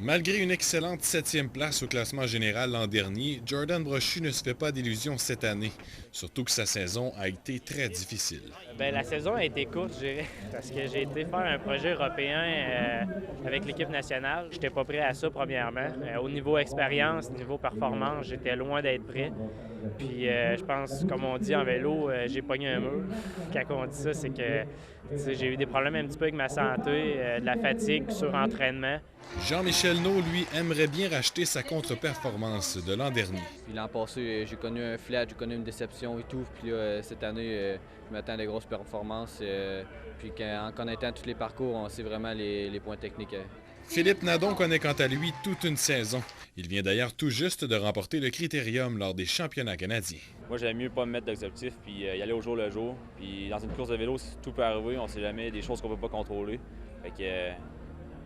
Malgré une excellente 7e place au classement général l'an dernier, Jordan Brochu ne se fait pas d'illusions cette année, surtout que sa saison a été très difficile. La saison a été courte, je dirais, parce que j'ai été faire un projet européen avec l'équipe nationale. Je n'étais pas prêt à ça, premièrement. Au niveau expérience, niveau performance, j'étais loin d'être prêt. Puis je pense, comme on dit en vélo, j'ai pogné un mur. Quand on dit ça, c'est que j'ai eu des problèmes un petit peu avec ma santé, de la fatigue, surentraînement. Jean-Michel Naud, lui, aimerait bien racheter sa contre-performance de l'an dernier. Puis l'an passé, j'ai connu un flat, j'ai connu une déception et tout. Puis là, cette année, je m'attends à des grosses performances. Puis en connaissant tous les parcours, on sait vraiment les points techniques. Philippe Nadon connaît quant à lui toute une saison. Il vient d'ailleurs tout juste de remporter le Critérium lors des championnats canadiens. Moi, j'aime mieux pas me mettre d'objectifs puis y aller au jour le jour. Puis dans une course de vélo, tout peut arriver. On sait jamais des choses qu'on peut pas contrôler. Fait que,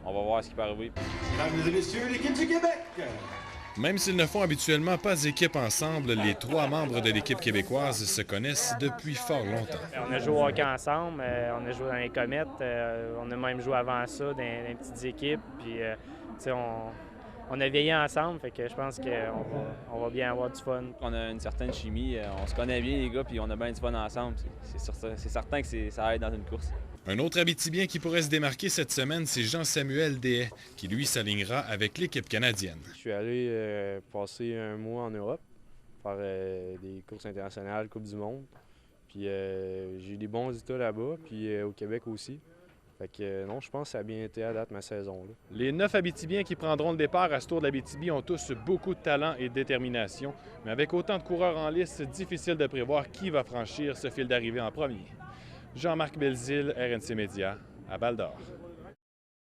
on va voir ce qui peut arriver. Mesdames et messieurs, l'équipe du Québec! Même s'ils ne font habituellement pas équipe ensemble, les 3 membres de l'équipe québécoise se connaissent depuis fort longtemps. On a joué au hockey ensemble, on a joué dans les comètes, on a même joué avant ça dans les petites équipes. Puis, on a vieilli ensemble, fait que je pense qu'on va bien avoir du fun. On a une certaine chimie, on se connaît bien les gars, puis on a bien du fun ensemble. C'est certain que ça aide dans une course. Un autre Abitibien qui pourrait se démarquer cette semaine, c'est Jean-Samuel Deshaies, qui lui s'alignera avec l'équipe canadienne. Je suis allé passer un mois en Europe, faire des courses internationales, Coupe du monde. Puis j'ai eu des bons résultats là-bas, puis au Québec aussi. Fait que non, je pense que ça a bien été à date ma saison. Là. Les 9 Abitibiens qui prendront le départ à ce Tour de l'Abitibi ont tous beaucoup de talent et de détermination. Mais avec autant de coureurs en lice, c'est difficile de prévoir qui va franchir ce fil d'arrivée en premier. Jean-Marc Belzile, RNC Média, à Val-d'Or.